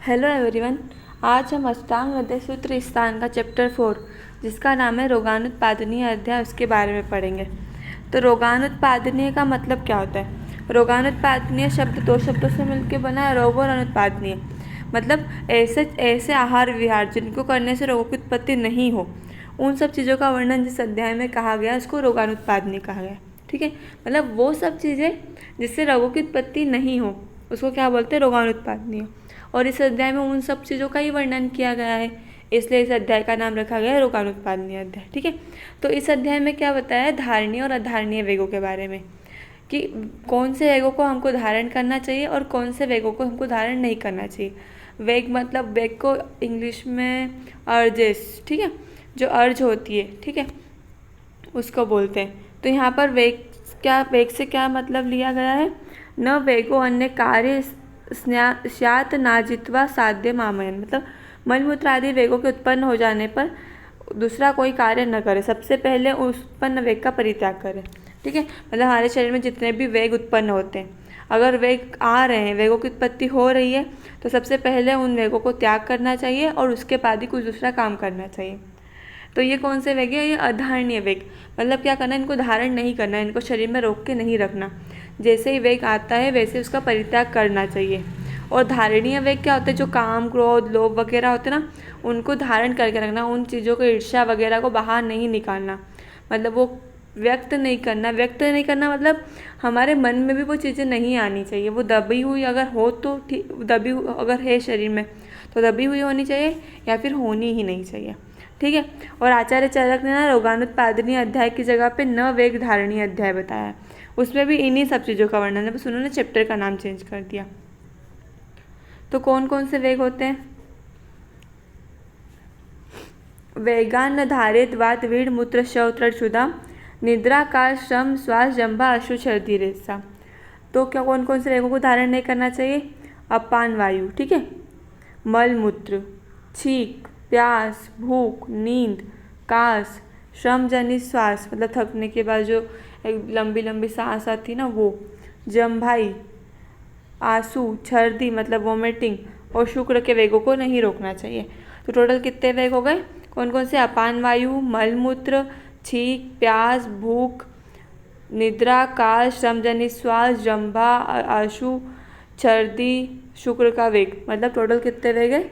Hello everyone. आज हम अष्टांग हृदय सूत्र स्थान का चैप्टर 4 जिसका नाम है रोगानुत्पादनीय अध्याय उसके बारे में पढ़ेंगे। तो रोगानुत्पादनीय का मतलब क्या होता है? रोगानुत्पादनीय शब्द दो शब्दों से मिलकर बना है, रोग और अनुत्पादनीय। मतलब ऐसे आहार विहार जिनको करने से रोगों की उत्पत्ति नहीं हो, उन सब चीज़ों का वर्णन जिस अध्याय में कहा गया उसको रोगानुत्पादनीय कहा गया। ठीक है, मतलब वो सब चीज़ें जिससे रोगों की उत्पत्ति नहीं हो उसको क्या बोलते हैं? रोगानुत्पादनीय। और इस अध्याय में उन सब चीज़ों का ही वर्णन किया गया है, इसलिए इस अध्याय का नाम रखा गया है रोगानुत्पादनीय अध्याय। ठीक है, तो इस अध्याय में क्या बताया है? धारणीय और अधारणीय वेगों के बारे में, कि कौन से वेगों को हमको धारण करना चाहिए और कौन से वेगों को हमको धारण नहीं करना चाहिए। वेग मतलब वेग को इंग्लिश में अर्जेस, ठीक है, जो अर्ज होती है, ठीक है, उसको बोलते हैं। तो यहाँ पर वेग से क्या मतलब लिया गया है? न वेगो अन्य कार्य स्यात नाजित्वा साध्य मामयन, मतलब मलमूत्र आदि वेगों के उत्पन्न हो जाने पर दूसरा कोई कार्य न करे, सबसे पहले उत्पन्न वेग का परित्याग करे। ठीक है, मतलब हमारे शरीर में जितने भी वेग उत्पन्न होते हैं, अगर वेग आ रहे हैं, वेगों की उत्पत्ति हो रही है, तो सबसे पहले उन वेगों को त्याग करना चाहिए और उसके बाद ही कुछ दूसरा काम करना चाहिए। तो ये कौन से वेग है? ये अधारणीय वेग। मतलब क्या करना है? इनको धारण नहीं करना, इनको शरीर में रोक के नहीं रखना। जैसे ही वेग आता है वैसे उसका परित्याग करना चाहिए। और धारणीय वेग क्या होते हैं? जो काम, क्रोध, लोभ वगैरह होते हैं ना, उनको धारण करके रखना। उन चीज़ों को, ईर्ष्या वगैरह को बाहर नहीं निकालना, मतलब वो व्यक्त नहीं करना मतलब हमारे मन में भी वो चीज़ें नहीं आनी चाहिए। वो दबी हुई अगर हो तो ठीक, अगर है शरीर में तो दबी हुई होनी चाहिए या फिर होनी ही नहीं चाहिए। ठीक है, और आचार्य चरक ने ना रोगानुत्पादनीय अध्याय की जगह पे न वेग धारणीय अध्याय बताया है, उसमें भी इन्हीं सब चीज़ों का वर्णन है, बस उन्होंने चैप्टर का नाम चेंज कर दिया। तो कौन कौन से वेग होते हैं? वेगान धारित वात वीड़ मूत्र शौत्र क्षुधा निद्रा काल श्रम श्वास जंभा अशु छर्दी रेसा। तो क्या कौन कौन से वेगों को धारण नहीं करना चाहिए? अपान वायु, ठीक है, मल मूत्र, छींक, प्यास, भूख, नींद, कास, श्रम जनित श्वास मतलब थकने के बाद जो एक लंबी लंबी सांस आती ना वो, जम्भाई, आंसू, छर्दी मतलब वोमिटिंग, और शुक्र के वेगों को नहीं रोकना चाहिए। तो टोटल कितने वेग हो गए? कौन कौन से? अपान वायु, मलमूत्र, छींक, प्यास, भूख, निद्रा, काल, श्रमजनित श्वास, जंभा, आंसू, छर्दी, शुक्र का वेग, मतलब टोटल कितने वेग है?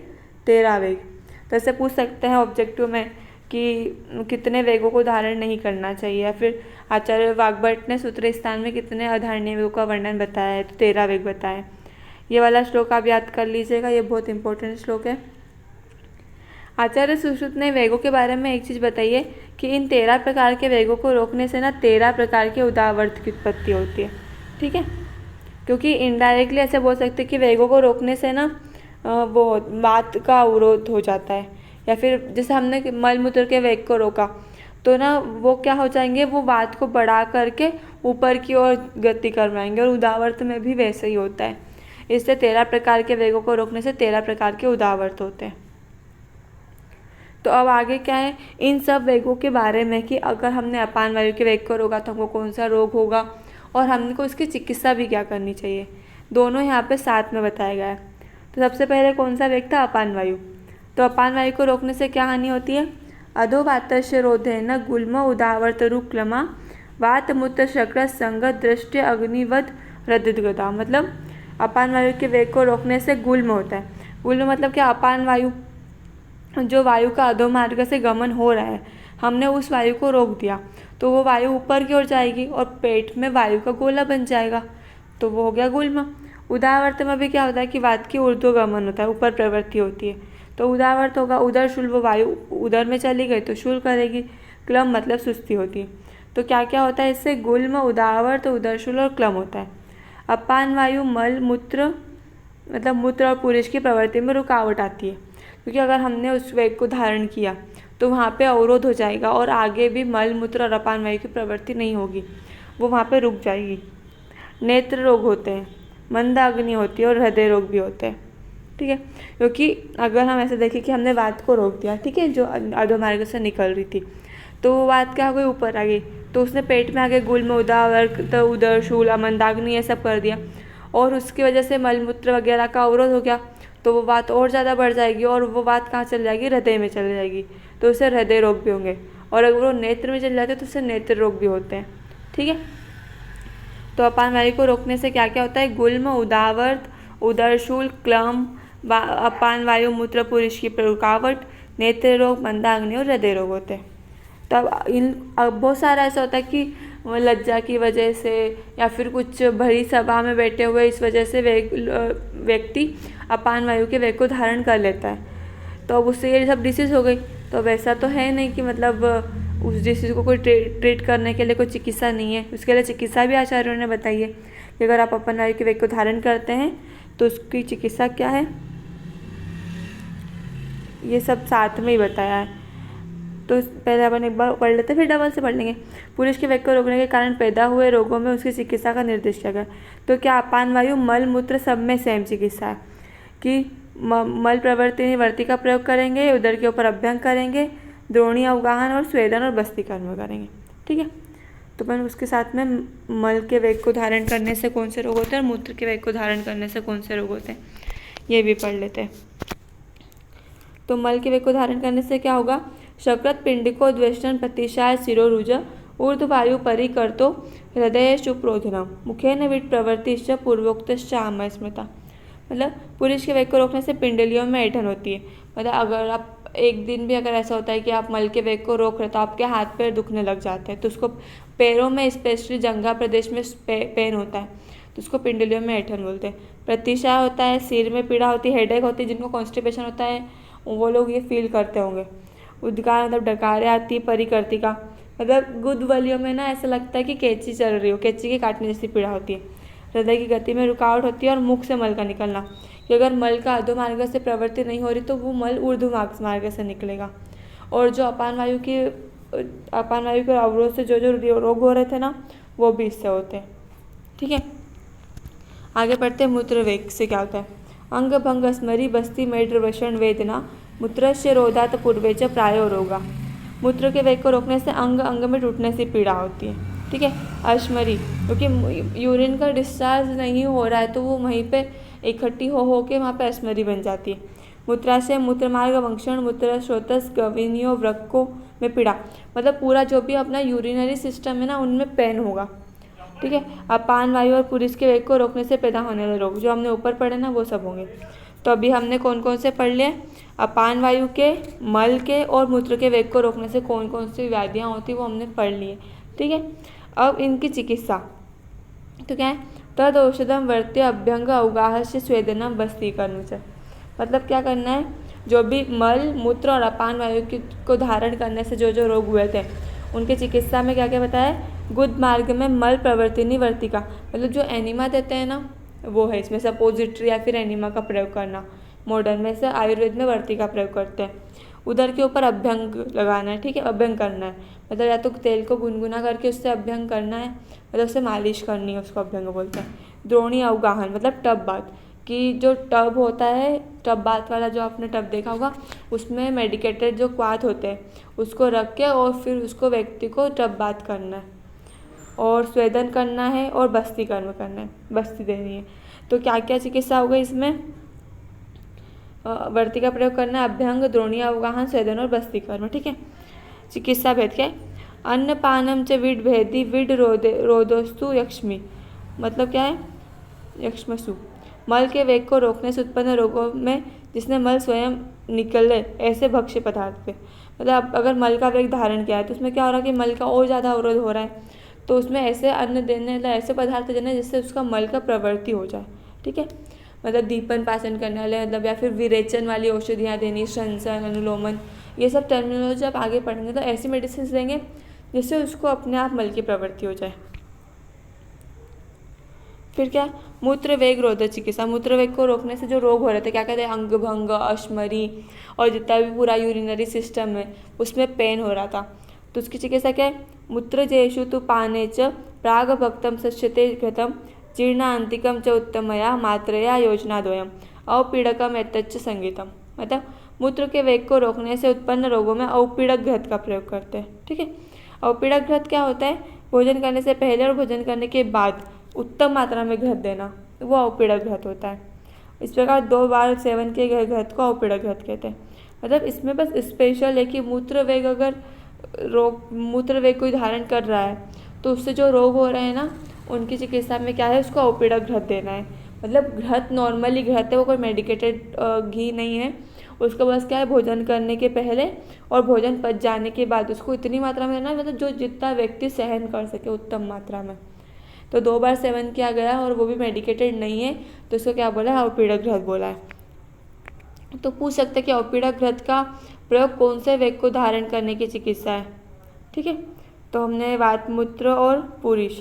13 वेग। तो ऐसे पूछ सकते हैं ऑब्जेक्टिव में कि कितने वेगों को धारण नहीं करना चाहिए, या फिर आचार्य वाग्भट ने सूत्र स्थान में कितने अधारणीय वेगों का वर्णन बताया है, तो 13 वेग बताए। ये वाला श्लोक आप याद कर लीजिएगा, ये बहुत इंपॉर्टेंट श्लोक है। आचार्य सुश्रुत ने वेगों के बारे में एक चीज़ बताई है कि इन 13 प्रकार के वेगों को रोकने से ना 13 प्रकार के उदावर्त की उत्पत्ति होती है। ठीक है, क्योंकि इनडायरेक्टली ऐसे बोल सकते हैं कि वेगों को रोकने से ना वो वात का अवरोध हो जाता है, या फिर जैसे हमने मलमूत्र के वेग को रोका तो ना वो क्या हो जाएंगे, वो वात को बढ़ा करके ऊपर की ओर गति करवाएंगे, और उदावर्त में भी वैसे ही होता है। इससे 13 प्रकार के वेगों को रोकने से 13 प्रकार के उदावर्त होते हैं। तो अब आगे क्या है इन सब वेगों के बारे में, कि अगर हमने अपान वायु के वेग को रोका तो हमको कौन सा रोग होगा, और हमको इसकी चिकित्सा भी क्या करनी चाहिए, दोनों यहाँ पे साथ में बताया गया है। तो सबसे पहले कौन सा वेग था? अपान वायु। तो अपान वायु को रोकने से क्या हानि होती है? अधोवातस्य रोधे न गुल्म उदावर्त रुक्लमा वात मूत्र शक्र संगत दृष्टि अग्निवद रदित गदा। मतलब अपान वायु के वेग को रोकने से गुल्म होता है। गुल्म मतलब क्या? अपान वायु, जो वायु का अधोमार्ग से गमन हो रहा है, हमने उस वायु को रोक दिया तो वो वायु ऊपर की ओर जाएगी और पेट में वायु का गोला बन जाएगा, तो वो हो गया गुल्म। उदावर्त में भी क्या होता है कि वात की ऊर्ध्वगमन होता है, ऊपर प्रवृत्ति होती है, तो उदावर्त होगा। उदर शूल, वो वायु उदर में चली गई तो शूल करेगी। क्लम मतलब सुस्ती होती है। तो क्या क्या होता है इससे? गुल्म, उदावर्त, उदरशूल और क्लम होता है। अपान वायु, मल मूत्र मतलब मूत्र और पुरुष की प्रवृत्ति में रुकावट आती है, क्योंकि अगर हमने उस वेग को धारण किया तो वहाँ पे अवरोध हो जाएगा और आगे भी मल मूत्र और अपान वायु की प्रवृत्ति नहीं होगी, वो वहाँ पे रुक जाएगी। नेत्र रोग होते हैं, मंदाग्नि होती है और हृदय रोग भी होते हैं। ठीक है, क्योंकि अगर हम ऐसे देखें कि हमने वात को रोक दिया, ठीक है, जो अधोमार्ग से निकल रही थी, तो वो वात क्या हो गई? ऊपर आ गई, तो उसने पेट में आगे गुल्म, उदावर्त, उदर शूल, मंदाग्नि ये सब कर दिया, और उसकी वजह से मलमूत्र वगैरह का अवरोध हो गया, तो वो बात और ज़्यादा बढ़ जाएगी और वो बात कहाँ चल जाएगी, हृदय में चली जाएगी, तो उससे हृदय रोग भी होंगे। और अगर वो नेत्र में चले जाते हैं तो उससे नेत्र रोग भी होते हैं। ठीक है, तो अपान वायु को रोकने से क्या क्या होता है, गुल्म, उदावर्त, उदरशूल, क्लम, अपान वायु मूत्र पुरुष की रुकावट, नेत्र रोग, मंदाग्नि और हृदय रोग होते हैं। तब अब बहुत सारा ऐसा होता है कि लज्जा की वजह से या फिर कुछ भरी सभा में बैठे हुए इस वजह से व्यक्ति अपान वायु के वेग को धारण कर लेता है, तो अब उससे ये सब डिसीज़ हो गई। तो वैसा तो है नहीं कि मतलब उस डिसीज़ को कोई ट्रीट करने के लिए कोई चिकित्सा नहीं है, उसके लिए चिकित्सा भी आचार्यों ने बताई है कि अगर आप अपान वायु के वेग को धारण करते हैं तो उसकी चिकित्सा क्या है, ये सब साथ में ही बताया है। तो पहले अपन एक बार पढ़ लेते हैं, फिर डबल से पढ़ लेंगे। पुरुष के वेग को रोकने के कारण पैदा हुए रोगों में उसकी चिकित्सा का निर्देश किया गया। तो क्या अपान वायु मल मूत्र सब में सेम चिकित्सा है कि मल प्रवृत्ति वर्ती का प्रयोग करेंगे, उदर के ऊपर अभ्यंग करेंगे, द्रोणी अवगाहन और स्वेदन और बस्ती कर्म करेंगे। ठीक है, तो अपन उसके साथ में मल के वेग को धारण करने से कौन से रोग होते हैं और मूत्र के वेग को धारण करने से कौन से रोग होते हैं ये भी पढ़ लेते हैं। तो मल के वेग को धारण करने से क्या होगा, शक्रत पिंडिको द्वेष्टन प्रतिशाय शिरोरुज ऊर्ध्ववायु परिकर्तो हृदय शुप्रोधनम मुखेन विट प्रवृत्तिश्च पूर्वोक्तश्च आम स्मृता। मतलब पुरुष के वेग को रोकने से पिंडलियों में ऐंठन होती है। मतलब अगर आप एक दिन भी अगर ऐसा होता है कि आप मल के वेग को रोक रहे तो आपके हाथ पैर दुखने लग जाते हैं, तो उसको पैरों में स्पेशली जंघा प्रदेश में पेन होता है तो उसको पिंडलियों में ऐंठन बोलते हैं। प्रतिशाय होता है, सिर में पीड़ा होती है, हेडेक होती है, जिनको कॉन्स्टिपेशन होता है वो लोग ये फील करते होंगे। उद्गार मतलब डकारे आती है, परिकर्तिका मतलब गुदवलियों में ना ऐसा लगता है कि कैंची चल रही हो, कैंची के काटने जैसी पीड़ा होती है। हृदय की गति में रुकावट होती है और मुख से मल का निकलना, कि अगर मल का अधो मार्ग से प्रवृत्ति नहीं हो रही तो वो मल ऊर्ध्व मार्ग से निकलेगा। और जो अपान वायु के अवरोध से जो रोग हो रहे थे ना वो भी इससे होते हैं। ठीक है, आगे बढ़ते हैं। मूत्र वेग से क्या होता है, अंग भंग स्मरी बस्ती मेड्र वषण वेदना मूत्रस्य रोधात पूर्वे च प्रायो रोगा। मूत्र के वेग को रोकने से अंग में टूटने से पीड़ा होती है। ठीक है, अश्मरी क्योंकि यूरिन का डिस्चार्ज नहीं हो रहा है तो वो वहीं पे इकट्ठी हो के वहाँ पे अश्मरी बन जाती है। मूत्राशय मूत्रमार्ग वंक्षण मूत्र स्रोतस गविनियो वृक्कों में पीड़ा, मतलब पूरा जो भी अपना यूरिनरी सिस्टम है ना उनमें पेन होगा। ठीक है, अपान वायु और पुरुष के वेग को रोकने से पैदा होने वाले रोग जो हमने ऊपर पढ़े ना वो सब होंगे। तो अभी हमने कौन कौन से पढ़ लिए, अपान वायु के, मल के और मूत्र के वेग को रोकने से कौन कौन सी व्याधियाँ होती वो हमने पढ़ लिए। ठीक है, अब इनकी चिकित्सा तो क्या है, तद औषधम वर्त्य अभ्यंग अवगाह से स्वेदनम बस्ती कर्म से। मतलब क्या करना है, जो भी मल मूत्र और अपान वायु को धारण करने से जो रोग हुए थे उनके चिकित्सा में क्या क्या बताया, गुद मार्ग में मल प्रवर्तिनी वर्तिका, मतलब जो एनिमा देते हैं ना वो है इसमें सपोजिटरी या फिर एनिमा का प्रयोग करना। मॉडर्न में से आयुर्वेद में वर्तिका प्रयोग करते हैं। उधर के ऊपर अभ्यंग लगाना है। ठीक है, अभ्यंग करना है मतलब या तो तेल को गुनगुना करके उससे अभ्यंग करना है, मतलब उससे मालिश करनी है, उसको अभ्यंग बोलते हैं। द्रोणी अवगाहन मतलब टब बाथ, कि जो टब होता है, टब बाथ वाला जो आपने टब देखा होगा उसमें मेडिकेटेड जो क्वाथ होते हैं उसको रख के और फिर उसको व्यक्ति को टब बाथ करना है और स्वेदन करना है और बस्ती कर्म करना है, बस्ती देनी है। तो क्या क्या चिकित्सा होगा इसमें, वर्ती का प्रयोग करना है, अभ्यंग, द्रोणी अवगाहन, स्वेदन और बस्ती कर्म। ठीक है, चिकित्सा भेद क्या है, अन्न पानम च विड भेदी विड रोदोस्तु यक्ष्मी, मतलब क्या है, यक्ष्मसु, मल के वेग को रोकने से उत्पन्न रोगों में जिसने मल स्वयं निकले ऐसे भक्ष्य पदार्थ पे। मतलब अगर मल का वेग धारण किया है तो उसमें क्या हो रहा है कि मल का और ज़्यादा अवरोध हो रहा है, तो उसमें ऐसे अन्न देने या ऐसे पदार्थ देने जिससे उसका मल का प्रवृत्ति हो जाए। ठीक है, मतलब दीपन पाचन करने वाले मतलब या फिर विरेचन वाली औषधियाँ देनी, श्वसन, अनुलोमन, ये सब टर्मिनोलॉजी आप आगे पढ़ेंगे तो ऐसी मेडिसिन देंगे जिससे उसको अपने आप मल की प्रवृत्ति हो जाए। फिर क्या, मूत्र वेग रोधक चिकित्सा, मूत्र वेग को रोकने से जो रोग हो रहे थे, क्या कहते हैं, अंग भंग, अश्मरी और जितना भी पूरा यूरिनरी सिस्टम है उसमें पेन हो रहा था, तो उसकी चिकित्सा क्या है, मूत्र जेषु तु पाने च प्राग भक्तम सच्यते घृतम जीर्णांतिकम च उत्तमया मात्रया योजनाद्वयम अवपीड़कम एतच्च संगीतम। मतलब मूत्र के वेग को रोकने से उत्पन्न रोगों में अवपीड़क घृत का प्रयोग करते हैं। ठीक है, अवपीड़क घृत क्या होता है, भोजन करने से पहले और भोजन करने के बाद उत्तम मात्रा में घृत देना, वो अवपीड़क घृत होता है। इस प्रकार 2 बार सेवन किए गए घृत को अपीड़क घृत कहते हैं। मतलब इसमें बस स्पेशल है कि मूत्र वेग अगर मूत्र वेग कोई धारण कर रहा है तो उससे जो रोग हो रहे हैं ना, उनकी चिकित्सा में क्या है, उसको अपीड़क घृत देना है। मतलब घृत नॉर्मली घृत है, वो कोई मेडिकेटेड घी नहीं है। उसको बस क्या है, भोजन करने के पहले और भोजन पच जाने के बाद उसको इतनी मात्रा में देना है, मतलब जो जितना व्यक्ति सहन कर सके उत्तम मात्रा में। तो 2 बार सेवन किया गया और वो भी मेडिकेटेड नहीं है, तो इसको क्या बोला है, अपीड़क घृत बोला है। तो पूछ सकते हैं कि अपीड़क घृत का प्रयोग कौन से वेग को धारण करने की चिकित्सा है। ठीक है, तो हमने वात, मूत्र और पुरुष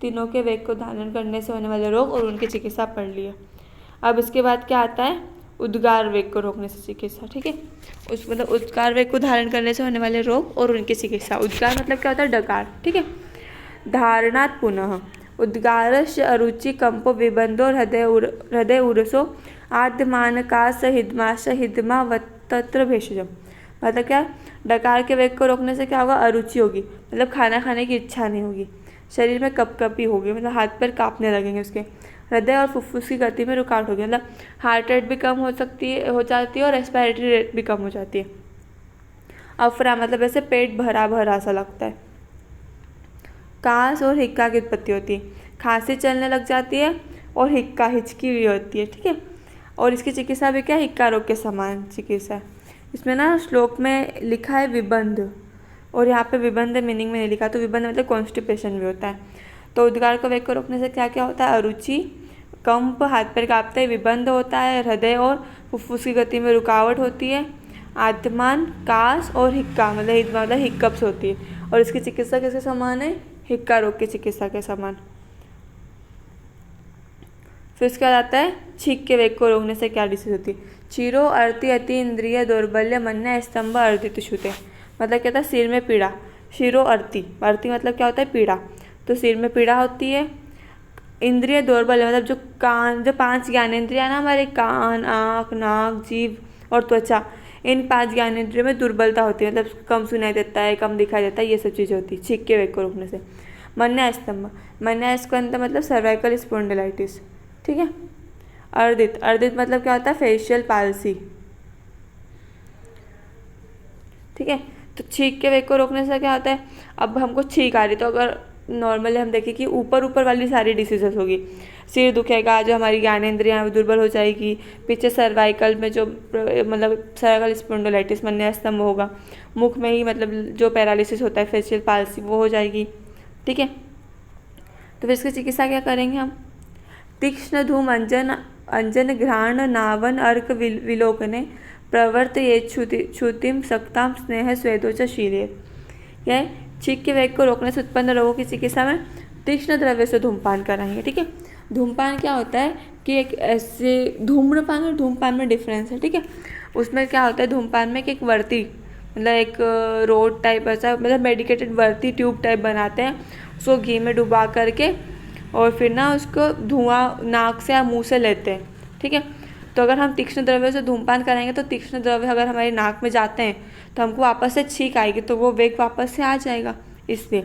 तीनों के वेग को धारण करने से होने वाले रोग और उनकी चिकित्सा पढ़ ली है। अब इसके बाद क्या आता है, उद्गार वेग को रोकने से चिकित्सा। ठीक है, उस मतलब उद्गार वेग को धारण करने से होने वाले रोग और उनकी चिकित्सा। उद्गार मतलब क्या होता है, डकार। ठीक है, धारणात् पुनः उद्गारस्य अरुचि कंपो विबंधो हृदय उरसो आद्यमानकास हिदमाश हिदमा वत्तत्र भेषजम। मतलब क्या, डकार के वेग को रोकने से क्या होगा, अरुचि होगी, मतलब खाना खाने की इच्छा नहीं होगी, शरीर में कपकपी होगी, मतलब हाथ पैर कांपने लगेंगे उसके, हृदय और फुफ्फुस की गति में रुकावट होगी, मतलब हार्ट रेट भी कम हो जाती है और रेस्पिरेटरी रेट भी कम हो जाती है। अफरा मतलब ऐसे पेट भरा भरा सा लगता है। कास और हिक्का की उत्पत्ति होती है, खांसी चलने लग जाती है और हिक्का हिचकी भी होती है। ठीक है, और इसकी चिकित्सा भी क्या है, हिक्का रोग के समान चिकित्सा है। इसमें ना श्लोक में लिखा है विबंध, और यहाँ पे विबंध मीनिंग में नहीं लिखा, तो विबंध मतलब कॉन्स्टिपेशन भी होता है। तो उद्गार को वेग को रोकने से क्या क्या होता है, अरुचि, कंप, हाथ पैर कांपते, विबंध होता है, हृदय और फुफ्फुस की गति में रुकावट होती है, आत्मान, कास और हिक्का मतलब हिक्कप्स होती है। और इसकी चिकित्सा किसके समान है, हिक्का रोग की चिकित्सा के समान। फिर इसके बाद आता है छींक के वेग को रोकने से क्या डिसीज होती है, चीरो अर्ति अति इंद्रिय दौर्बल्य मन्य स्तंभ अर्दित छूते। मतलब क्या था, सिर में पीड़ा, शिरो अर्ति, अर्ति मतलब क्या होता है, पीड़ा, तो सिर में पीड़ा होती है। इंद्रिय दौर्बल्य मतलब जो 5 ज्ञानेंद्रिय ना हमारे, कान, आँख, नाक, जीभ और त्वचा, इन 5 ज्ञानेंद्रियों में दुर्बलता होती है, मतलब कम सुनाई देता है, कम दिखाई देता है, ये सब चीज़ें होती है छींक के वेग को रोकने से। मन्या स्तंभ, मन्या स्कंध मतलब सर्वाइकल स्पॉन्डिलाइटिस। ठीक है, अर्दित, अर्दित मतलब क्या होता है, फेशियल पाल्सी। ठीक है, तो छींक के वेग को रोकने से क्या होता है, अब हमको छींक आ रही, तो अगर नॉर्मली हम देखें कि ऊपर वाली सारी डिसीजेस होगी, सिर दुखेगा, जो हमारी ज्ञानेंद्रियाँ दुर्बल हो जाएगी, पीछे सर्वाइकल में जो मतलब सर्वाइकल स्पॉन्डिलाइटिस मन्या स्तंभ होगा, मुख में ही मतलब जो पैरालिसिस होता है फेशियल पाल्सी वो हो जाएगी। ठीक है, तो फिर इसकी चिकित्सा क्या करेंगे हम, तीक्ष्ण धूम अंजन घ्राण नावन अर्क विलोकने प्रवर्त ये क्षुतिम सक्ताम स्नेह स्वेदोच शीले। यह छींक के वेग को रोकने से उत्पन्न रोगों की चिकित्सा में तीक्ष्ण द्रव्य से धूमपान कराएंगे। ठीक है, धूमपान क्या होता है कि एक ऐसे धूम्रपान और धूमपान में डिफरेंस है। ठीक है, उसमें क्या होता है, धूमपान में एक वर्ती मतलब एक रोड टाइप ऐसा मतलब मेडिकेटेड वर्ती ट्यूब टाइप बनाते हैं, उसको घी में डुबा करके और फिर ना उसको धुआं नाक से या मुँह से लेते हैं। ठीक है, तो अगर हम तीक्ष्ण द्रव्य से धूमपान कराएंगे तो तीक्ष्ण द्रव्य अगर हमारी नाक में जाते हैं तो हमको वापस से छींक आएगी, तो वो वेग वापस से आ जाएगा। इसलिए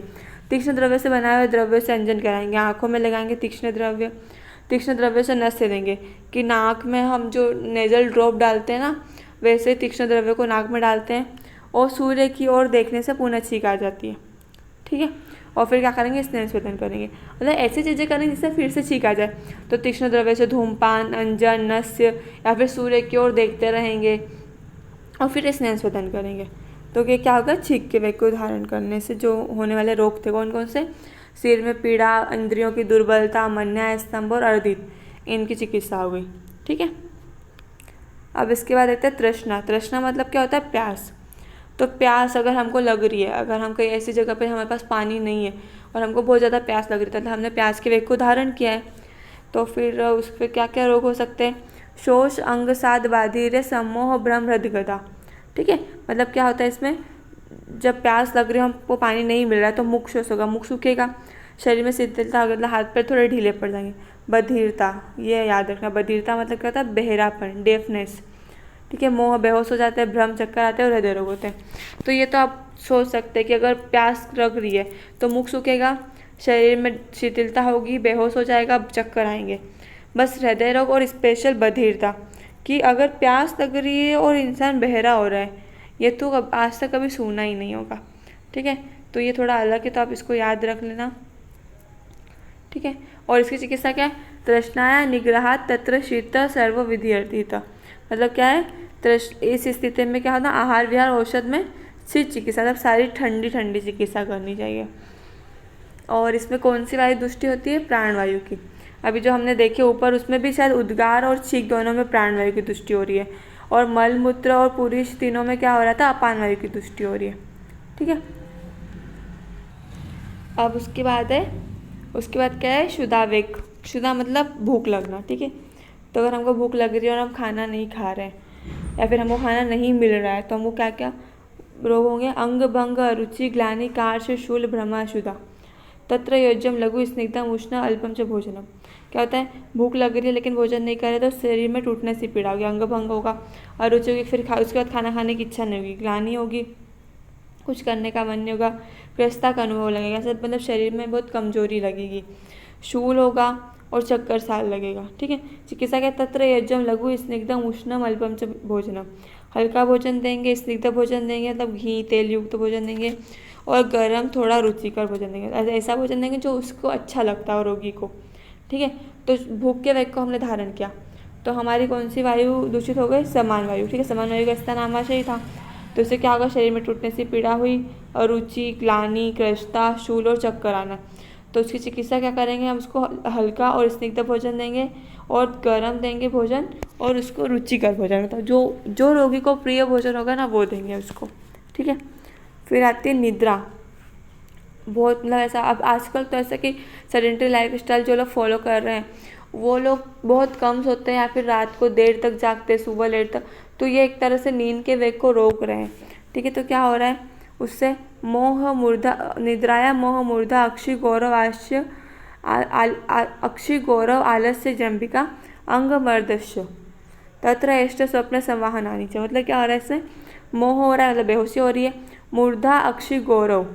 तीक्ष्ण द्रव्य से बनाए हुए द्रव्य से अंजन कराएंगे, आँखों में लगाएंगे तीक्ष्ण द्रव्य से नस से देंगे, कि नाक में हम जो नेजल ड्रॉप डालते हैं ना, वैसे तीक्ष्ण द्रव्य को नाक में डालते हैं और सूर्य की ओर देखने से पुनः छींक आ जाती है। ठीक है, और फिर क्या करेंगे, स्नेह स्वेदन करेंगे, मतलब ऐसी चीज़ें करेंगे जिससे फिर से छींक आ जाए। तो तीक्ष्ण द्रव्य से धूमपान, अंजन, नस्य या फिर सूर्य की ओर देखते रहेंगे और फिर स्नेह स्वेदन करेंगे। तो ये क्या होगा, छींक के वेग को धारण करने से जो होने वाले रोग थे कौन कौन से, सिर में पीड़ा, इंद्रियों की दुर्बलता, मन्या स्तंभ और अर्दित, इनकी चिकित्सा हो गई। ठीक है, अब इसके बाद देखते हैं तृष्णा। तृष्णा मतलब क्या होता है, प्यास। तो प्यास अगर हमको लग रही है, अगर हम कहीं ऐसी जगह पे हमारे पास पानी नहीं है और हमको बहुत ज़्यादा प्यास लग रही है, तो हमने प्यास के वेग को धारण किया है, तो फिर उस पर क्या क्या रोग हो सकते हैं, शोष, अंग साध, बाधिर्य, सम्मोह, भ्रम, हृदगता। ठीक है, मतलब क्या होता है इसमें, जब प्यास लग रही है हमको पानी नहीं मिल रहा है तो मुख शोष होगा, मुख सूखेगा, शरीर में शिथिलता होगी, मतलब हाथ पैर थोड़े ढीले पड़ जाएंगे। बधिरता, ये याद रखना, बधिरता मतलब क्या होता है, बहरापन, डेफनेस। ठीक है, मोह, बेहोश हो जाते हैं, भ्रम, चक्कर आते हैं और हृदय रोग होते हैं। तो ये तो आप सोच सकते हैं कि अगर प्यास लग रही है तो मुख सूखेगा, शरीर में शिथिलता होगी, बेहोश हो जाएगा, चक्कर आएंगे। बस हृदय रोग और स्पेशल बधिरता, कि अगर प्यास लग रही है और इंसान बहरा हो रहा है, ये तो आज तक कभी सुना ही नहीं होगा। ठीक है, तो ये थोड़ा अलग है, तो आप इसको याद रख लेना। ठीक है, और इसकी चिकित्सा क्या है? तृष्णाया निग्रहात् तत्र शीत सर्व विधि अर्थित। मतलब क्या है? इस स्थिति में क्या होता है? आहार विहार औषध में शीत चिकित्सा, मतलब सारी ठंडी ठंडी चिकित्सा करनी चाहिए। और इसमें कौन सी वायु दृष्टि होती है? प्राणवायु की। अभी जो हमने देखे ऊपर, उसमें भी शायद उद्गार और छींक दोनों में प्राणवायु की दृष्टि हो रही है, और मल मूत्र और पुरुष तीनों में क्या हो रहा था? अपान वायु की दृष्टि हो रही है। ठीक है, अब उसके बाद क्या है? क्षुधावेग। क्षुधा मतलब भूख लगना। ठीक है, तो अगर हमको भूख लग रही है और हम खाना नहीं खा रहे हैं या फिर हमको खाना नहीं मिल रहा है, तो हमको क्या क्या रोग होंगे? अंग भंग, अरुचि, ग्लानि, कार्श, शूल, भ्रमा, क्षुधा। तत्र योज्यम लघु स्निग्धम उष्ण अल्पम च भोजनम। क्या होता है? भूख लग रही है लेकिन भोजन नहीं करे तो शरीर में टूटने से पीड़ा होगी, अंग भंग होगा, अरुचि होगी, फिर उसके बाद खाना खाने की इच्छा नहीं होगी, ग्लानि होगी, कुछ करने का मन नहीं होगा, ग्रस्ता का अनुभव लगेगा, सब मतलब शरीर में बहुत कमजोरी लगेगी, शूल होगा और चक्कर साल लगेगा। ठीक है, चिकित्सा के तत्र यज्ञम लघु स्निग्धम उष्णम अल्पम च भोजनम। हल्का भोजन देंगे, स्निग्ध भोजन देंगे, मतलब घी तेल युक्त भोजन देंगे, और गर्म थोड़ा रुचिकर भोजन देंगे, ऐसा भोजन देंगे जो उसको अच्छा लगता हो रोगी को। ठीक है, तो भूख के वेग को हमने धारण किया, तो हमारी कौन सी वायु दूषित हो गई? समान वायु। ठीक है, समान वायु का स्थान आमाशय था, तो इससे क्या होगा? शरीर में टूटने से पीड़ा हुई, अरुचि, ग्लानि, कृष्णता, शूल और चक्कर आना। तो उसकी चिकित्सा क्या करेंगे? हम उसको हल्का और स्निग्ध भोजन देंगे और गर्म देंगे भोजन, और उसको रुचिकर भोजन, मतलब जो रोगी को प्रिय भोजन होगा ना, वो देंगे उसको। ठीक है, फिर आती है निद्रा। बहुत मतलब ऐसा अब आजकल तो ऐसा कि सेडेंटरी लाइफ स्टाइल जो लोग फॉलो कर रहे हैं, वो लोग बहुत कम सोते हैं या फिर रात को देर तक जागते हैं, सुबह लेट तक, तो ये एक तरह से नींद के वेग को रोक रहे हैं। ठीक है, तो क्या हो रहा है उससे? मोह मूर्धा निद्राया मोह मूर्धा अक्षि गौरव आश्य अक्षि गौरव आलस्य जंबिका अंग मर्दस्य तत्र एष्ट स्वप्न संवाहनानी चाहिए। मतलब क्या हो रहा है इससे? मोह हो रहा है, मतलब बेहोशी हो रही है। मूर्धा अक्षि गौरव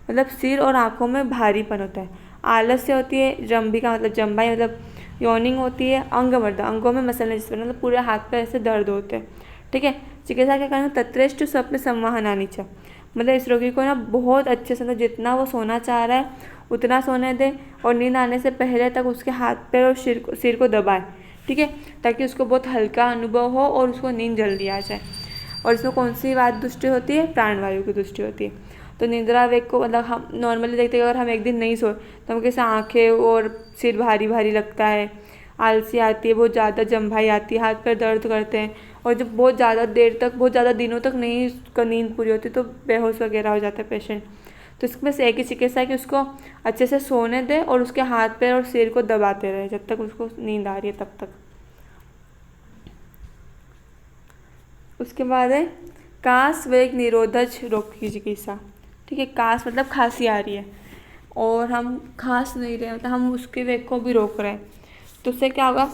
मतलब सिर और आंखों में भारीपन होता है। आलस्य होती है, जंबिका मतलब जंबाई मतलब यॉर्निंग होती है। अंग मर्द अंगों में मसलने जिस मतलब पूरे हाथ पे ऐसे दर्द होते हैं। ठीक है, चिकित्सा के कारण तत्रेष्ट स्वप्न संवाहनानी चाहिए। मतलब इस रोगी को ना बहुत अच्छे से, मतलब जितना वो सोना चाह रहा है उतना सोने दे, और नींद आने से पहले तक उसके हाथ पैर और सिर को दबाए। ठीक है, ताकि उसको बहुत हल्का अनुभव हो और उसको नींद जल्दी आ जाए। और इसमें कौन सी बात दृष्टि होती है? प्राणवायु की दृष्टि होती है। तो निद्रा वेग को मतलब हम नॉर्मली देखते हैं, अगर हम एक दिन नहीं सोए तो हम कैसे आँखें और सिर भारी भारी लगता है, आलसी आती है, बहुत ज़्यादा जम्भाई आती है, हाथ पैर दर्द करते हैं, और जब बहुत ज़्यादा देर तक, बहुत ज़्यादा दिनों तक नहीं उसका नींद पूरी होती तो बेहोश वगैरह हो जाता है पेशेंट। तो इसमें से एक ही चिकित्सा है कि उसको अच्छे से सोने दे और उसके हाथ पैर और सिर को दबाते रहे जब तक उसको नींद आ रही है तब तक। उसके बाद है कास वेग निरोधज रोग की चिकित्सा। ठीक है, कास मतलब खांसी आ रही है और हम खांस नहीं रहे, मतलब हम उसके वेग को भी रोक रहे हैं, तो उससे क्या होगा?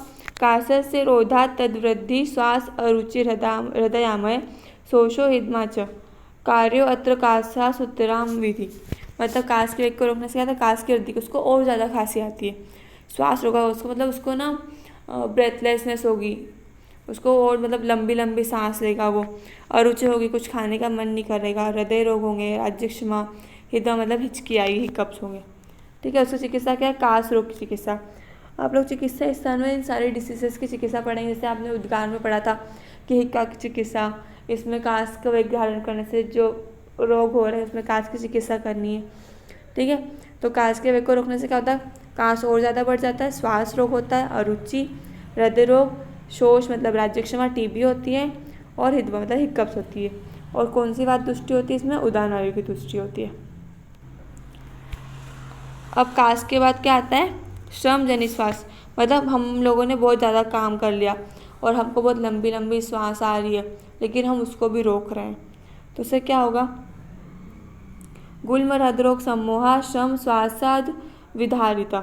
कासस्य से रोधा तद्वृद्धि श्वास अरुचि हृदयामय शोषो हिदमा च कार्यो अत्र कासा सूत्राम विधि। मतलब कास के वेग को रोकने से क्या था? कास की वृद्धि, उसको और ज़्यादा खांसी आती है, श्वास रोका उसको, मतलब उसको ना ब्रेथलेसनेस होगी, उसको और मतलब लंबी लंबी सांस लेगा वो, अरुचि होगी, कुछ खाने का मन नहीं करेगा, हृदय रोग होंगे, राज्यक्षमा, हिदमा मतलब हिचकी आएगी, हिकअप्स होंगे। ठीक है, उसकी चिकित्सा क्या है? कास रोग की चिकित्सा। आप लोग चिकित्सा स्थान में इन सारी डिसीजेस की चिकित्सा पढ़ेंगे। जैसे आपने उद्गार में पढ़ा था कि हिक्का की चिकित्सा, इसमें कास का वेग धारण करने से जो रोग हो रहे हैं उसमें कास की चिकित्सा करनी है। ठीक है, तो कास के वेग को रोकने से क्या होता है? कास और ज़्यादा बढ़ जाता है, श्वास रोग होता है, अरुचि, हृदय रोग, शोष मतलब राज्यक्षमा टीबी होती है, और हिदमा मतलब हिक्कप्स होती है। और कौन सी बात दृष्टि होती है इसमें? उदान वायु की दृष्टि होती है। अब कास के बाद क्या आता है? श्रम जनित श्वास, मतलब हम लोगों ने बहुत ज़्यादा काम कर लिया और हमको बहुत लंबी लंबी श्वास आ रही है, लेकिन हम उसको भी रोक रहे हैं, तो उससे क्या होगा? गुल्म हृदरोग सम्मोहा श्रम श्वासाद विधारिता।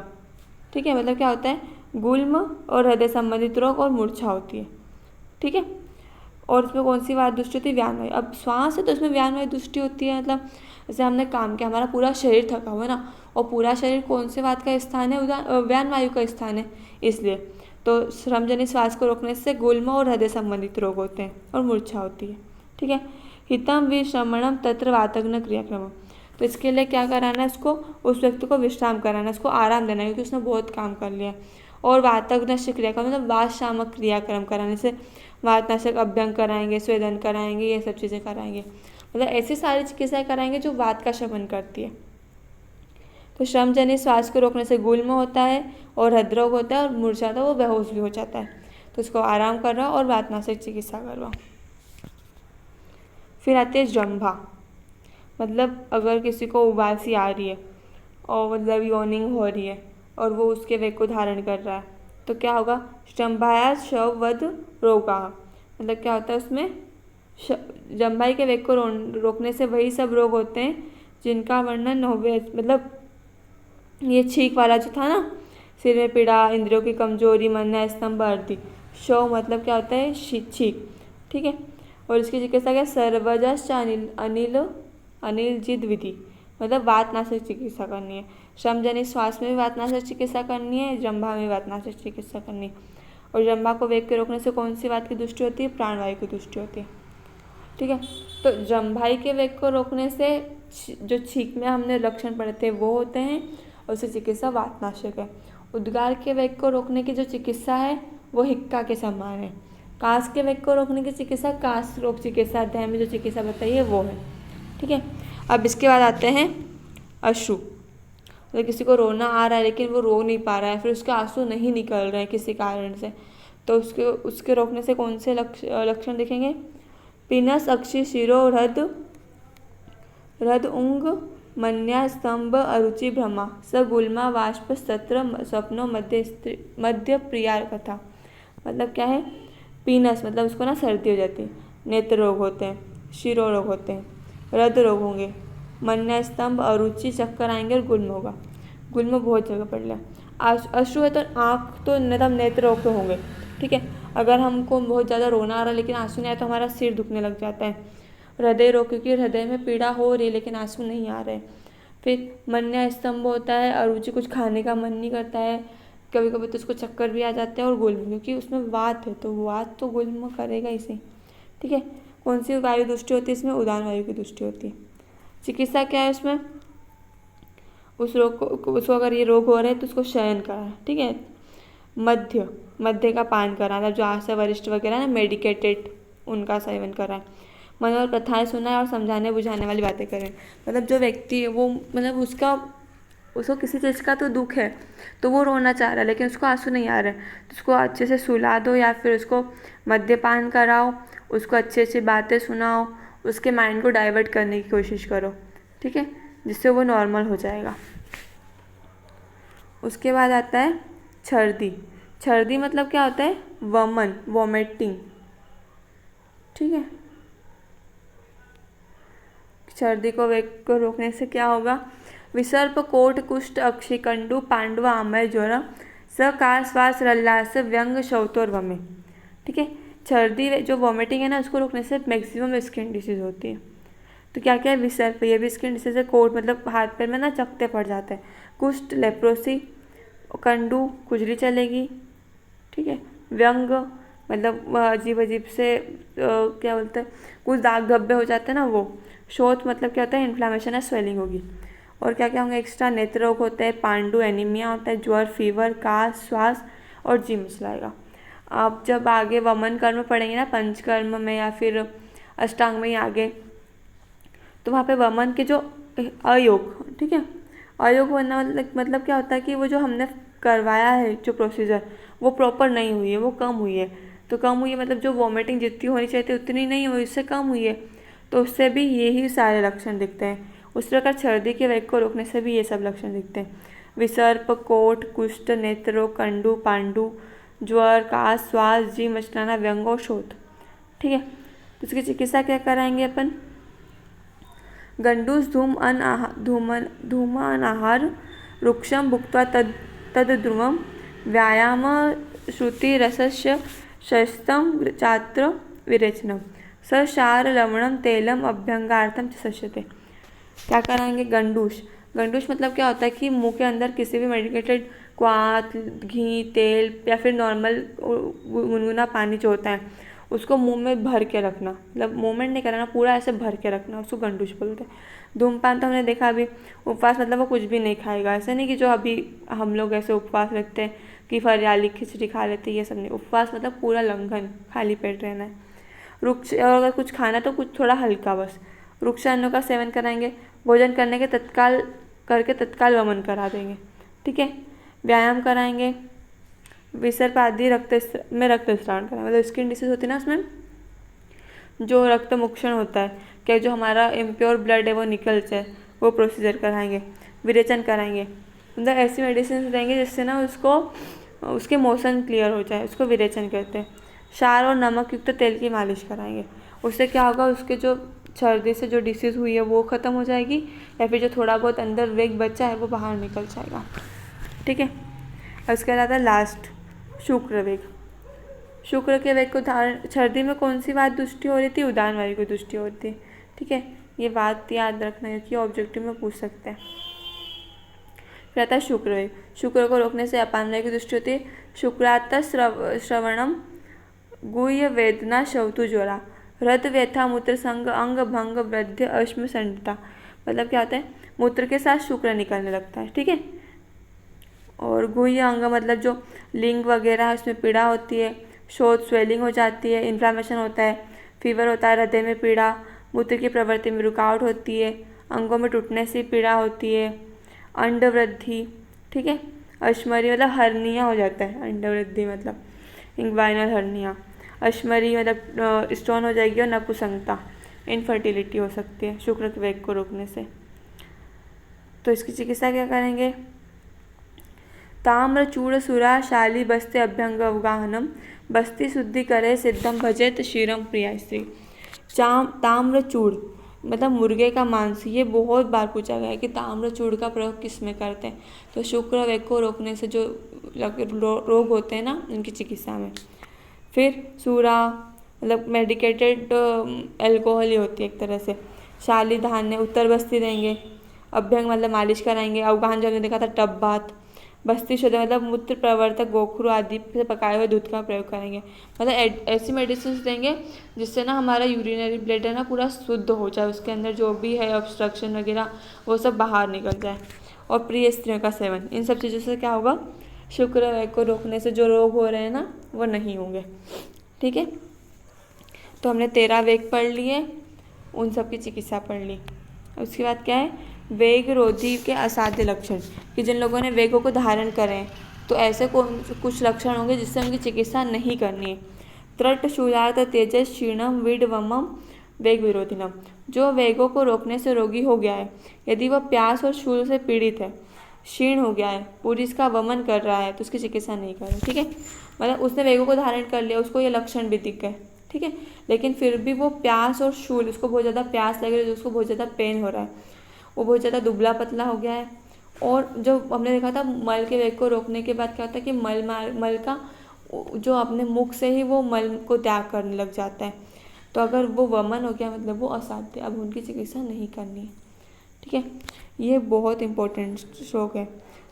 ठीक है, मतलब क्या होता है? गुल्म और हृदय संबंधित रोग और मूर्छा होती है। ठीक है, और इसमें कौन सी वायु दृष्टि होती है? व्यान वायु। अब श्वास है तो इसमें व्यान वायु दृष्टि होती है, मतलब जैसे हमने काम किया, हमारा पूरा शरीर थका हुआ है ना, और पूरा शरीर कौन से वात का स्थान है? व्यान वायु का स्थान है, इसलिए तो श्रमजनित श्वास को रोकने से गुल्म और हृदय संबंधित रोग होते हैं और मूर्छा होती है। ठीक है। हितम विश्रमणम तत्र वातग्न क्रियाक्रम। तो इसके लिए क्या कराना है, उसको उस व्यक्ति को विश्राम कराना है, उसको आराम देना है, क्योंकि उसने बहुत काम कर लिया। और वातग्नस्य क्रियाक्रम मतलब वात शामक क्रियाक्रम कराने से वातनाशक अभ्यंग कराएंगे, स्वेदन कराएंगे, ये सब चीज़ें कराएंगे। मतलब ऐसी सारी चिकित्साएं कराएंगे जो वात का शमन करती है। तो श्रमजनित श्वास को रोकने से गुल्म होता है और हृदरोग होता है और मूर्छा तो वो बेहोश भी हो जाता है। तो उसको आराम करवाओ और वातनाशक चिकित्सा करवाओ। फिर आती है जंभा। मतलब अगर किसी को उबासी आ रही है और मतलब योनिंग हो रही है और वो उसके वेग को धारण कर रहा है, तो क्या होगा, जंभाया शववध रोगा। मतलब क्या होता है उसमें, जंभाई के वेग को रोकने से वही सब रोग होते हैं जिनका वर्णन मतलब ये छींक वाला जो था ना, सिर में पीड़ा, इंद्रियों की कमजोरी, मन स्तंभ आदि। शव मतलब क्या होता है, छींक। ठीक है। और इसकी चिकित्सा क्या, सर्वजश्च अनिल जिद विधि, मतलब वातनाशक चिकित्सा करनी है। श्रमजनित श्वास में भी वातनाशक चिकित्सा करनी है, जंभा में वातनाशक चिकित्सा करनी है। और जंभा को वेग के रोकने से कौन सी बात की दृष्टि होती है, प्राणवायु की दृष्टि होती है। ठीक है। तो जंभाई के वेग को रोकने से जो छींक में हमने लक्षण पढ़े थे वो होते हैं और उसकी चिकित्सा वातनाशक है। उद्गार के वेग को रोकने की जो चिकित्सा है वो हिक्का के समान है। काश के वेग को रोकने की चिकित्सा काश रोग चिकित्सा अध्याय में जो चिकित्सा बताई है वो है। ठीक है। अब इसके बाद आते हैं अश्रु। तो किसी को रोना आ रहा है लेकिन वो रो नहीं पा रहा है, फिर उसके आंसू नहीं निकल रहे हैं किसी कारण से, तो उसके रोकने से कौन से लक्षण दिखेंगे, पीनस अक्षि शिरो हृद उंग मन्या स्तंभ अरुचि भ्रमा स गुल्मा वाष्प सत्र स्वप्नो मध्य प्रिया कथा। मतलब क्या है, पीनस मतलब उसको ना सर्दी हो जाती है, नेत्र रोग होते हैं, शिरो रोग होते हैं, हृद रोग होंगे, मन्या स्तंभ अरुचि चक्कर आएंगे और गुल्म होगा। गुल्म बहुत जगह पड़ रहा है। अश्रु है तो आँख तो मतलब नेत्र रोग तो होंगे। ठीक है। अगर हमको बहुत ज़्यादा रोना आ रहा है लेकिन आंसू नहीं आया तो हमारा सिर दुखने लग जाता है। हृदय रोग, क्योंकि हृदय में पीड़ा हो रही है लेकिन आंसू नहीं आ रहे। फिर मन्या स्तंभ होता है, अरुचि कुछ खाने का मन नहीं करता है, कभी कभी तो उसको चक्कर भी आ जाते हैं, और गुल्म क्योंकि उसमें वात है तो वात तो गुल्म करेगा इसे। ठीक है। कौन सी वायु दृष्टि होती है इसमें, उदान वायु की दृष्टि होती है। चिकित्सा क्या है उसमें, उस रोग को, उसको अगर ये रोग हो रहा है तो उसको शयन कराए। ठीक है। मध्य का पान कराना, जो आशा वरिष्ठ वगैरह ना मेडिकेटेड उनका सेवन कराए। मनोहर कथाएं सुनाए और समझाने बुझाने वाली बातें करें। मतलब जो व्यक्ति है वो मतलब उसको किसी चीज़ का तो दुख है तो वो रोना चाह रहा है लेकिन उसको आंसू नहीं आ रहा है, तो उसको अच्छे से सुला दो या फिर उसको मद्यपान कराओ, उसको अच्छी अच्छी बातें सुनाओ, उसके माइंड को डाइवर्ट करने की कोशिश करो। ठीक है। जिससे वो नॉर्मल हो जाएगा। उसके बाद आता है छर्दी। छर्दी मतलब क्या होता है, वमन, वॉमिटिंग। ठीक है। छर्दी को वेग को रोकने से क्या होगा, विसर्प कोट कुष्ठ अक्षिकंडु पांडव आमय ज्वर सकार श्वास रल्लास व्यंग शौतोर वमे। ठीक है। छर्दी जो वॉमिटिंग है ना उसको रोकने से मैक्सिमम स्किन डिसीज होती है। तो क्या क्या है, विसर्प ये भी स्किन डिसीज है, कोट मतलब हाथ पैर में ना चकते पड़ जाते हैं, कुष्ठ लेप्रोसी, कंडू खुजली चलेगी। ठीक है। व्यंग मतलब अजीब अजीब से क्या बोलते हैं, कुछ दाग धब्बे हो जाते हैं ना वो। शोथ मतलब क्या होता है, इन्फ्लामेशन है, स्वेलिंग होगी। और क्या क्या होंगे एक्स्ट्रा, नेत्र रोग होते हैं, पांडु एनीमिया होता है, ज्वर, फीवर, काश, श्वास और जी मिचलाएगा। आप जब आगे वमन कर्म पढ़ेंगे ना पंचकर्म में या फिर अष्टांग में ही आगे, तो वहाँ पे वमन के जो अयोग, ठीक है, अयोग होना मतलब क्या होता है कि वो जो हमने करवाया है जो प्रोसीजर वो प्रॉपर नहीं हुई है, वो कम हुई है। तो कम हुई है मतलब जो वॉमिटिंग जितनी होनी चाहिए थी उतनी नहीं हुई, उससे कम हुई है, तो उससे भी यही सारे लक्षण दिखते हैं। उस प्रकार छर्दी के वेग को रोकने से भी ये सब लक्षण दिखते हैं, विसर्प, कोट, कुष्ठ, नेत्रों, कंडू, पांडु, ज्वर, काश, श्वास, जी मचलाना, व्यंग और शोथ। ठीक है। तो इसकी चिकित्सा क्या कराएंगे अपन, गंडूस धूमान आहार वृक्षम भुक्त्वा तद ध्रुवम व्यायाम श्रुति रसस्य शस्तम चात्र विरेचनम सशार लवणम तेलम अभ्यंगार्थम सस्यते। क्या कराएंगे, गंडूश। गंडूश मतलब क्या होता है कि मुंह के अंदर किसी भी मेडिकेटेड क्वाथ, घी, तेल या फिर नॉर्मल गुनगुना पानी जो होता है उसको मुंह में भर के रखना, मतलब मूवमेंट नहीं करना, पूरा ऐसे भर के रखना, उसको गंडूश बोलते हैं। धूमपान तो हमने देखा अभी, उपवास मतलब वो कुछ भी नहीं खाएगा, ऐसा नहीं कि जो अभी हम लोग ऐसे उपवास रखते हैं कि फरियाली खिचड़ी खा लेते हैं, ये सब नहीं। उपवास मतलब पूरा लंघन, खाली पेट रहना है। रुक्ष, और अगर कुछ खाना तो कुछ थोड़ा हल्का बस। रुक्षान्नों का सेवन कराएंगे, भोजन करने के तत्काल वमन करा देंगे, ठीक है। व्यायाम कराएंगे, विसर्प आदि रक्त स्राव कराएंगे, मतलब स्किन डिसीज होती है ना, उसमें जो रक्त मोक्षण होता है, क्या जो हमारा इम्प्योर ब्लड है वो निकल जाए, वो प्रोसीजर कराएंगे। विरेचन कराएंगे, मतलब ऐसी मेडिसिन देंगे जिससे ना उसके मोशन क्लियर हो जाए, उसको विरेचन कहते हैं। क्षार और नमक युक्त तेल की मालिश कराएंगे, उससे क्या होगा, उसके जो सर्दी से जो डिसीज़ हुई है वो ख़त्म हो जाएगी, या फिर जो थोड़ा बहुत अंदर वेग बचा है वो बाहर निकल जाएगा, ठीक है। उसके अलावा लास्ट शुक्र वेग। शुक्र के वेग को धारण, सर्दी में कौन सी बात दृष्टि हो रही थी, उदान वायु की दृष्टि होती है, ठीक है। ये बात याद रखना है कि ऑब्जेक्टिव में पूछ सकते हैं। फिर आता है शुक्र वेग। शुक्र को रोकने से अपान वायु की दृष्टि होती है। शुक्रात श्रवणम गुह्य वेदना शवतु ज्वरा हृद व्यथा मूत्र संग अंग भंग वृद्ध अश्म संडता, मतलब क्या होता है, मूत्र के साथ शुक्र निकलने लगता है, ठीक है। और गुह्य अंग मतलब जो लिंग वगैरह है उसमें पीड़ा होती है, शोथ स्वेलिंग हो जाती है, इन्फ्लामेशन होता है, फीवर होता है, हृदय में पीड़ा, मूत्र की प्रवृत्ति में रुकावट होती है, अंगों में टूटने से पीड़ा होती है, अंड वृद्धि, ठीक है। अश्मरी मतलब हर्निया हो जाता है, अंड वृद्धि मतलब इंग्वाइनल हर्निया। अश्मरी मतलब स्टोन हो जाएगी, और नपुंसकता, इनफर्टिलिटी हो सकती है शुक्र के वेग को रोकने से। तो इसकी चिकित्सा क्या करेंगे, ताम्र चूड़ सुरा शाली बस्ते अभ्यंग अवगाहनम बस्ती शुद्धि करे सिद्धम भजेत क्षीरम प्रिया स्त्री। ताम्र चूड़ मतलब मुर्गे का मांस, ये बहुत बार पूछा गया है कि ताम्र चूड़ का प्रयोग किस में करते हैं, तो शुक्र वेग को रोकने से जो रोग होते हैं ना उनकी चिकित्सा में। फिर सूरा मतलब मेडिकेटेड एल्कोहल ही होती है एक तरह से। शाली धान्य, उत्तर बस्ती देंगे। अभ्यंग मतलब मालिश कराएंगे। अवगाहन जो हमने देखा था टब बाथ। बस्ती शुद्ध मतलब मूत्र प्रवर्तक गोखरू आदि से पकाए हुए दूध का प्रयोग करेंगे, मतलब ऐसी मेडिसिन देंगे जिससे ना हमारा यूरिनरी ब्लड है ना पूरा शुद्ध हो जाए, उसके अंदर जो भी है ऑब्स्ट्रक्शन वगैरह वो सब बाहर निकल जाए। और प्रिय स्त्रियों का सेवन, इन सब चीज़ों से क्या होगा, शुक्र वेग को रोकने से जो रोग हो रहे हैं ना वो नहीं होंगे, ठीक है। तो हमने 13 वेग पढ़ लिए, उन सब की चिकित्सा पढ़ ली। उसके बाद क्या है, वेग रोधी के असाध्य लक्षण, कि जिन लोगों ने वेगों को धारण करें तो ऐसे कुछ लक्षण होंगे जिससे उनकी चिकित्सा नहीं करनी है। त्रट शूलार्थ तेजस क्षीणम विडवमम वेग विरोधिनम, जो वेगों को रोकने से रोगी हो गया है, यदि वह प्यास और शूल से पीड़ित है, क्षीण हो गया है, पूरी इसका वमन कर रहा है, तो उसकी चिकित्सा नहीं करें, ठीक है। मतलब उसने वेगों को धारण कर लिया, उसको ये लक्षण भी दिख गए, ठीक है, लेकिन फिर भी वो प्यास और शूल, उसको बहुत ज़्यादा प्यास लग रही है, उसको बहुत ज़्यादा पेन हो रहा है, वो बहुत ज़्यादा दुबला पतला हो गया है। और जो हमने देखा था मल के वेग को रोकने के बाद क्या होता है कि मल का जो अपने मुख से ही वो मल को त्याग करने लग जाता है, तो अगर वो वमन हो गया मतलब वो असाध्य, अब उनकी चिकित्सा नहीं करनी है, ठीक है। ये बहुत इम्पोर्टेंट श्लोक है,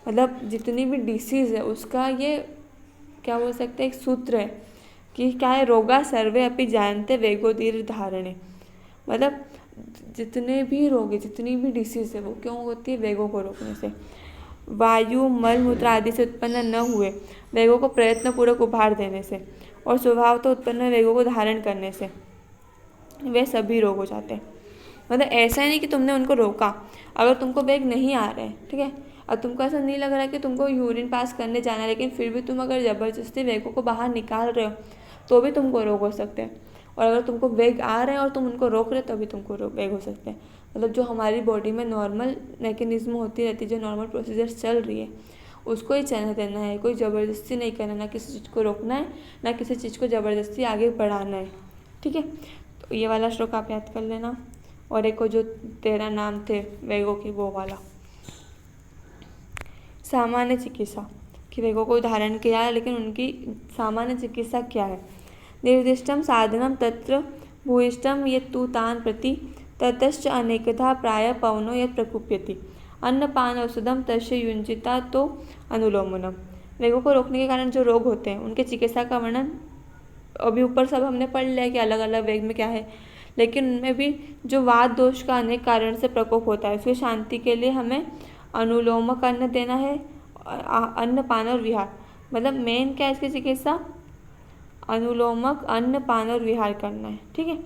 मतलब जितनी भी डिसीज़ है उसका ये क्या बोल सकते हैं, एक सूत्र है कि क्या है, रोगा सर्वे अपि जानते वेगोदीर धारणे, मतलब जितने भी रोग है, जितनी भी डिसीज़ है वो क्यों होती है, वेगों को रोकने से। वायु मल मूत्र आदि से उत्पन्न न हुए वेगों को प्रयत्नपूर्वक उभार देने से, और स्वभाव तो उत्पन्न वेगों को धारण करने से वे सभी रोग हो जाते हैं। मतलब ऐसा ही नहीं कि तुमने उनको रोका, अगर तुमको वेग नहीं आ रहे हैं, ठीक है, और तुमको ऐसा नहीं लग रहा है कि तुमको यूरिन पास करने जाना है, लेकिन फिर भी तुम अगर ज़बरदस्ती वेगों को बाहर निकाल रहे हो तो भी तुमको रोग हो सकते हैं। और अगर तुमको वेग आ रहे हैं और तुम उनको रोक रहे हो तो भी तुमको वेग हो सकते हैं। मतलब जो हमारी बॉडी में नॉर्मल मैकेनिज्म होती रहती है, जो नॉर्मल प्रोसीजर चल रही है उसको ही चलने देना है, कोई ज़बरदस्ती नहीं करना, ना किसी चीज़ को रोकना है, ना किसी चीज़ को ज़बरदस्ती आगे बढ़ाना है, ठीक है। तो ये वाला श्लोक आप याद कर लेना, और एक को जो 13 नाम थे वेगों की वो वाला। सामान्य चिकित्सा, कि वेगों को धारण किया है लेकिन उनकी सामान्य चिकित्सा क्या है। निर्दिष्टम साधनम तत्र भूयिष्ठम यत् तु तान् प्रति ततश्च अनेकधा प्राय पवनो यत् प्रकुप्यति अन्नपान औषधम तस्य युञ्जिता तो अनुलोम-विलोम। वेगों को रोकने के कारण जो रोग होते हैं उनके चिकित्सा का वर्णन अभी ऊपर सब हमने पढ़ लिया कि अलग अलग वेग में क्या है, लेकिन उनमें भी जो वात दोष का अनेक कारण से प्रकोप होता है, उसकी शांति के लिए हमें अनुलोमक अन्न देना है। अन्न पान और विहार, मतलब मेन क्या है इसकी चिकित्सा, अनुलोमक अन्न पान और विहार करना है। ठीक है,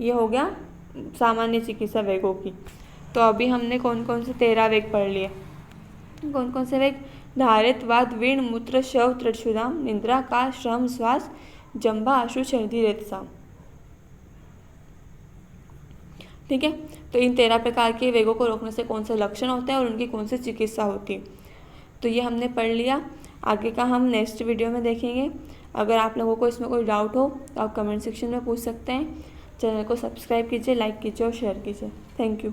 ये हो गया सामान्य चिकित्सा वेगों की। तो अभी हमने कौन कौन से 13 वेग पढ़ लिए। कौन कौन से वेग, धारित, वात, वीण, मूत्र, शव, त्रिक्षुदाम, निद्रा, काश, श्रम, श्वास, जंभा, आशु, छर्दी, रेतसा। ठीक है, तो इन 13 प्रकार के वेगों को रोकने से कौन से लक्षण होते हैं और उनकी कौन सी चिकित्सा होती है, तो ये हमने पढ़ लिया। आगे का हम नेक्स्ट वीडियो में देखेंगे। अगर आप लोगों को इसमें कोई डाउट हो तो आप कमेंट सेक्शन में पूछ सकते हैं। चैनल को सब्सक्राइब कीजिए, लाइक कीजिए और शेयर कीजिए। Thank you.